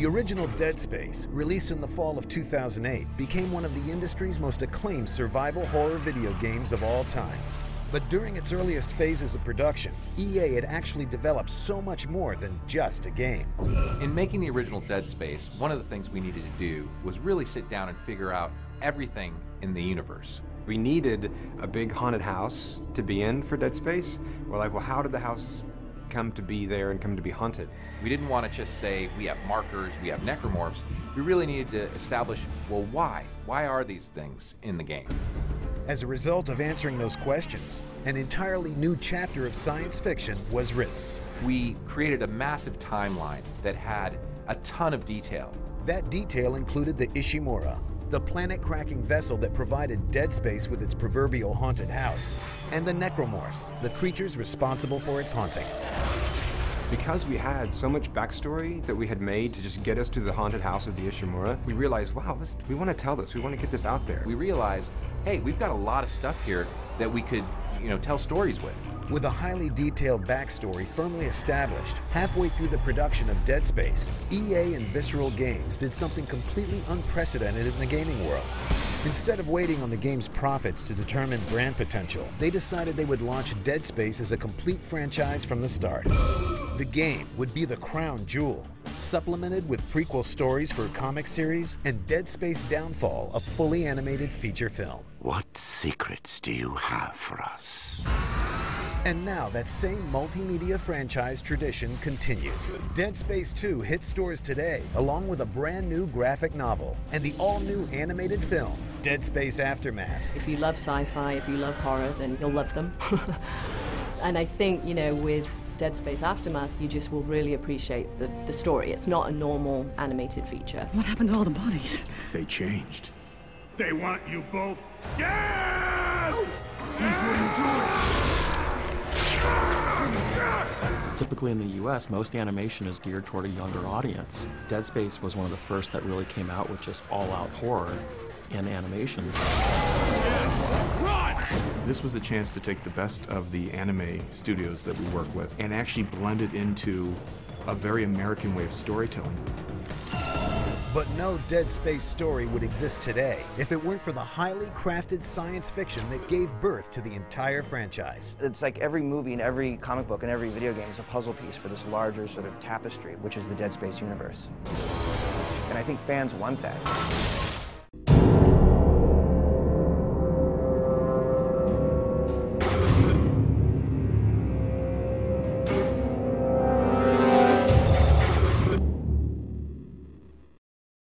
The original Dead Space, released in the fall of 2008, became one of the industry's most acclaimed survival horror video games of all time. But during its earliest phases of production, EA had actually developed so much more than just a game. In making the original Dead Space, one of the things we needed to do was really sit down and figure out everything in the universe. We needed a big haunted house to be in for Dead Space. We're like, well, how did the house come to be there and come to be haunted? We didn't want to just say, we have markers, we have necromorphs. We really needed to establish, well, why? Why are these things in the game? As a result of answering those questions, an entirely new chapter of science fiction was written. We created a massive timeline that had a ton of detail. That detail included the Ishimura, the planet-cracking vessel that provided Dead Space with its proverbial haunted house, and the necromorphs, the creatures responsible for its haunting. Because we had so much backstory that we had made to just get us to the haunted house of the Ishimura, we realized, wow, we want to tell this. We want to get this out there. We realized, hey, we've got a lot of stuff here that we could, tell stories with. With a highly detailed backstory firmly established, halfway through the production of Dead Space, EA and Visceral Games did something completely unprecedented in the gaming world. Instead of waiting on the game's profits to determine brand potential, they decided they would launch Dead Space as a complete franchise from the start. The game would be the crown jewel, supplemented with prequel stories for a comic series and Dead Space Downfall, a fully animated feature film. What secrets do you have for us? And now that same multimedia franchise tradition continues. Dead Space 2 hits stores today, along with a brand new graphic novel and the all-new animated film, Dead Space Aftermath. If you love sci-fi, if you love horror, then you'll love them. And I think, with Dead Space Aftermath, you just will really appreciate the story. It's not a normal animated feature. What happened to all the bodies? They changed. They want you both dead! Here's what you do. Typically in the US, most animation is geared toward a younger audience. Dead Space was one of the first that really came out with just all-out horror in animation. Run! This was a chance to take the best of the anime studios that we work with and actually blend it into a very American way of storytelling. But no Dead Space story would exist today if it weren't for the highly crafted science fiction that gave birth to the entire franchise. It's like every movie and every comic book and every video game is a puzzle piece for this larger sort of tapestry, which is the Dead Space universe. And I think fans want that.